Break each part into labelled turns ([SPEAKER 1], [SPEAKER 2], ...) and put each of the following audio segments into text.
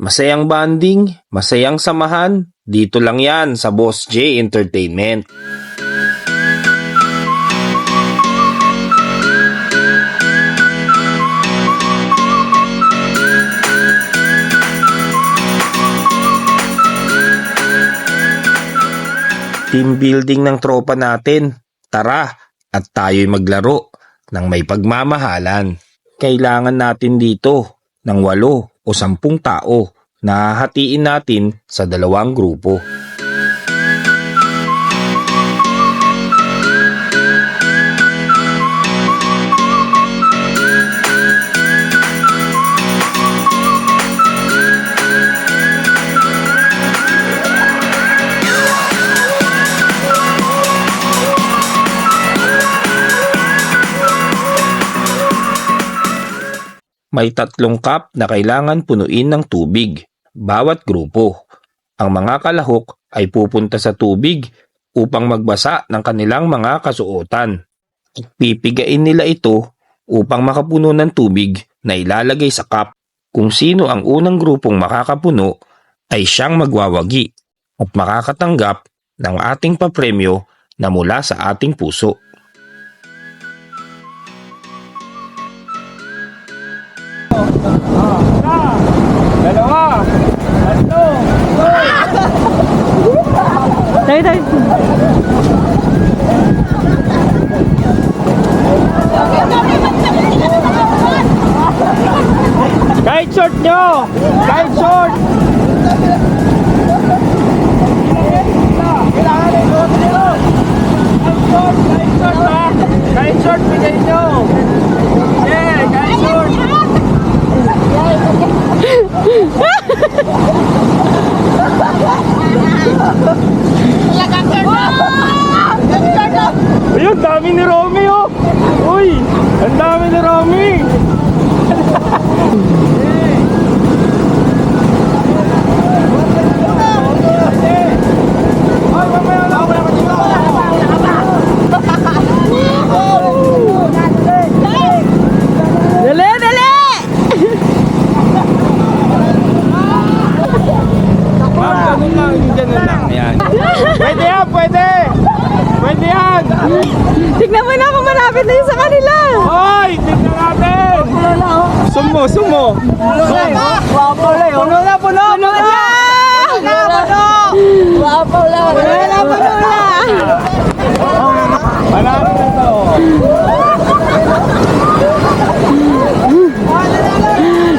[SPEAKER 1] Masayang banding, masayang samahan, dito lang yan sa Boss J Entertainment. Team building ng tropa natin. Tara at tayo'y maglaro ng may pagmamahalan. Kailangan natin dito ng 8 o 10 tao na hahatiin natin sa 2 grupo. May 3 cup na kailangan punuin ng tubig, bawat grupo. Ang mga kalahok ay pupunta sa tubig upang magbasa ng kanilang mga kasuotan. At pipigain nila ito upang makapuno ng tubig na ilalagay sa cup. Kung sino ang unang grupong makakapuno ay siyang magwawagi at makakatanggap ng ating papremyo na mula sa ating puso.
[SPEAKER 2] Dalawa, tatlo,
[SPEAKER 3] Tayo.
[SPEAKER 2] kahit short nyo! Kahit short! Kahit short, bigay nyo! Yeah, kahit short! Uy, ang dami ni Romy, oh! Uy, ang dami ni Romy!
[SPEAKER 3] Dali!
[SPEAKER 1] Ganun lang, yan.
[SPEAKER 2] Pwede yan, pwede! Pwede yan!
[SPEAKER 3] Tignan mo na kung malapit na yun sa kanila.
[SPEAKER 2] Hoy, tignan natin! Sumo! Puno na!
[SPEAKER 3] Puno na.
[SPEAKER 2] Malapit na to!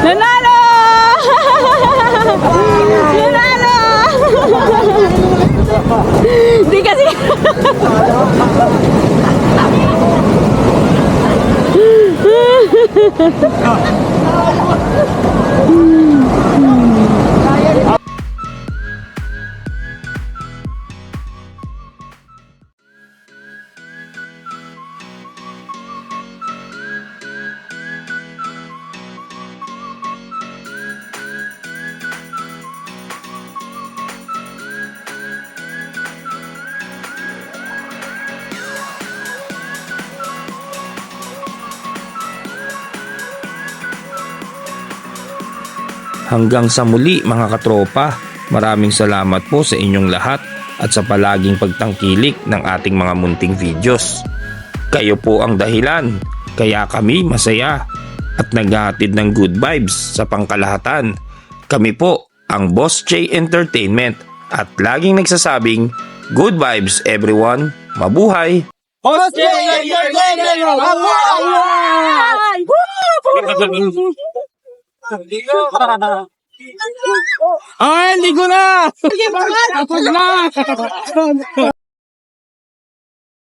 [SPEAKER 3] Nanalo! Hindi kasi.
[SPEAKER 1] Hanggang sa muli mga katropa, maraming salamat po sa inyong lahat at sa palaging pagtangkilik ng ating mga munting videos. Kayo po ang dahilan, kaya kami masaya at naghahatid ng good vibes sa pangkalahatan. Kami po ang Boss J Entertainment at laging nagsasabing, good vibes everyone, mabuhay!
[SPEAKER 2] Boss J! Ligo na! Tapos na!